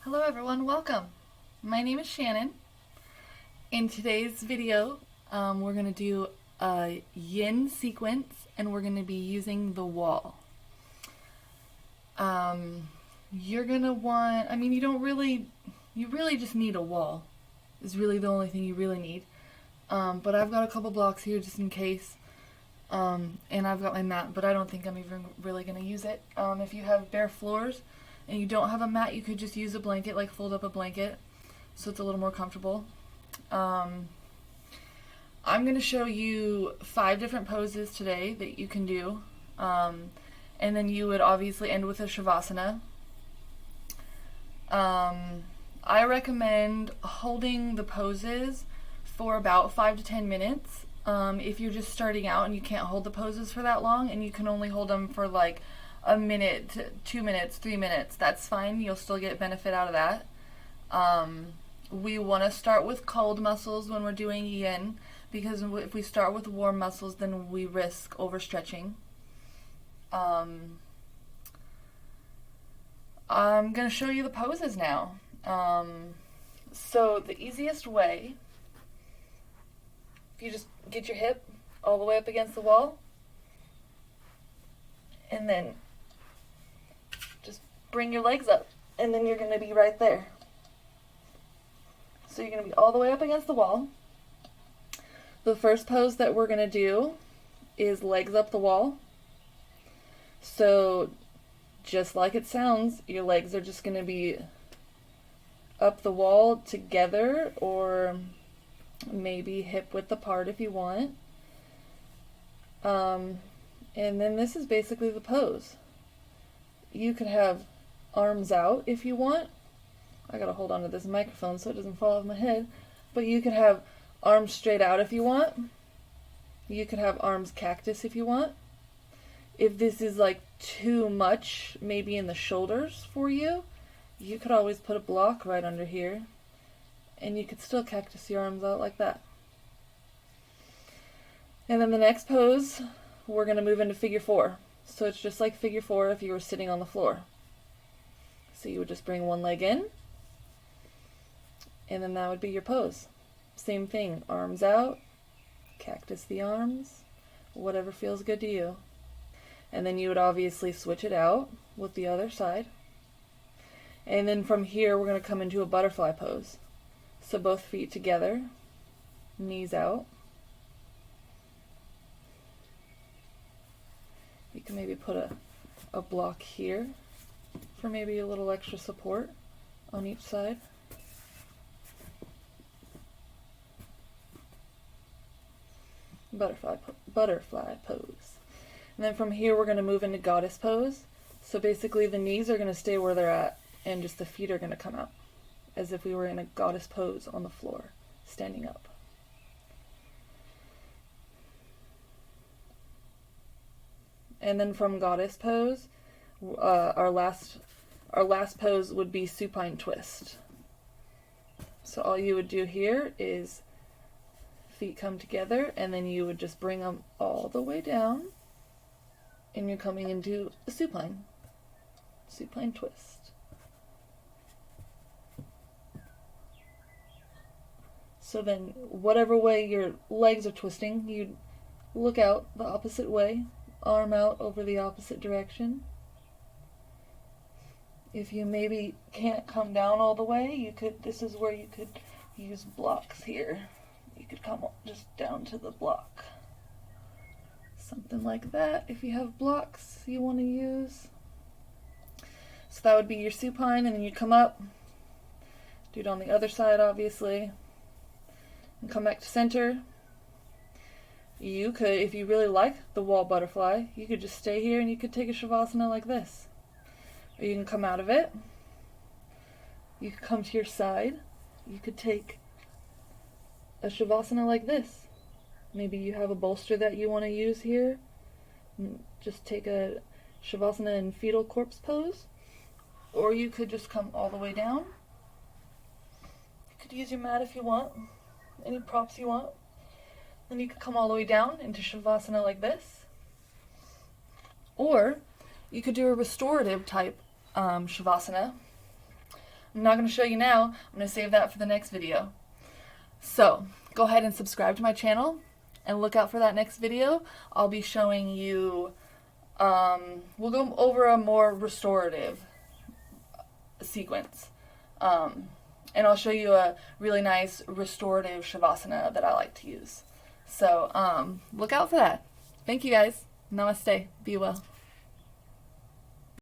Hello everyone, welcome. My name is Shannon. In today's video, we're going to do a yin sequence and we're going to be using the wall. You're going to want, you really just need a wall. Is really the only thing you really need. But I've got a couple blocks here just in case. And I've got my mat, but I don't think I'm even really going to use it. If you have bare floors and you don't have a mat, you could just use a blanket, like fold up a blanket so it's a little more comfortable. I'm going to show you 5 different poses today that you can do. And then you would obviously end with a shavasana. I recommend holding the poses for about 5 to 10 minutes. If you're just starting out and you can't hold the poses for that long and you can only hold them for like a minute, 2 minutes, 3 minutes, that's fine. You'll still get benefit out of that. We want to start with cold muscles when we're doing yin, because if we start with warm muscles, then we risk overstretching. I'm going to show you the poses now. So the easiest way, if you just get your hip all the way up against the wall, and then just bring your legs up, and then you're going to be right there. So you're going to be all the way up against the wall. The first pose that we're going to do is legs up the wall. So just like it sounds, your legs are just going to be up the wall together, or maybe hip width apart if you want. And then this is basically the pose. You could have arms out if you want. I gotta hold on to this microphone so it doesn't fall off my head. But you could have arms straight out if you want. You could have arms cactus if you want. If this is like too much, maybe in the shoulders for you, you could always put a block right under here, and you could still cactus your arms out like that. And then the next pose, we're going to move into figure 4. So it's just like figure 4 if you were sitting on the floor. So you would just bring one leg in, and then that would be your pose. Same thing, arms out, cactus the arms, whatever feels good to you. And then you would obviously switch it out with the other side. And then from here, we're going to come into a butterfly pose. So both feet together, knees out. You can maybe put a block here for maybe a little extra support on each side. Butterfly pose. And then from here, we're going to move into goddess pose. So basically the knees are going to stay where they're at, and just the feet are going to come out, as if we were in a goddess pose on the floor, standing up. And then from goddess pose, our last pose would be supine twist. So all you would do here is feet come together, and then you would just bring them all the way down, and you're coming into a supine twist. So then whatever way your legs are twisting, you look out the opposite way, arm out over the opposite direction. If you maybe can't come down all the way, this is where you could use blocks here. You could come just down to the block. Something like that if you have blocks you want to use. So that would be your supine, and then you come up, do it on the other side obviously, and come back to center. You could, if you really like the wall butterfly, you could just stay here and you could take a shavasana like this. Or you can come out of it. You could come to your side. You could take a shavasana like this. Maybe you have a bolster that you want to use here. Just take a shavasana in fetal corpse pose. Or you could just come all the way down. You could use your mat if you want. Any props you want. Then you could come all the way down into shavasana like this. Or you could do a restorative type shavasana. I'm not going to show you now. I'm going to save that for the next video. So go ahead and subscribe to my channel and look out for that next video. I'll be showing you, we'll go over a more restorative sequence. And I'll show you a really nice restorative shavasana that I like to use. So look out for that. Thank you guys. Namaste. Be well.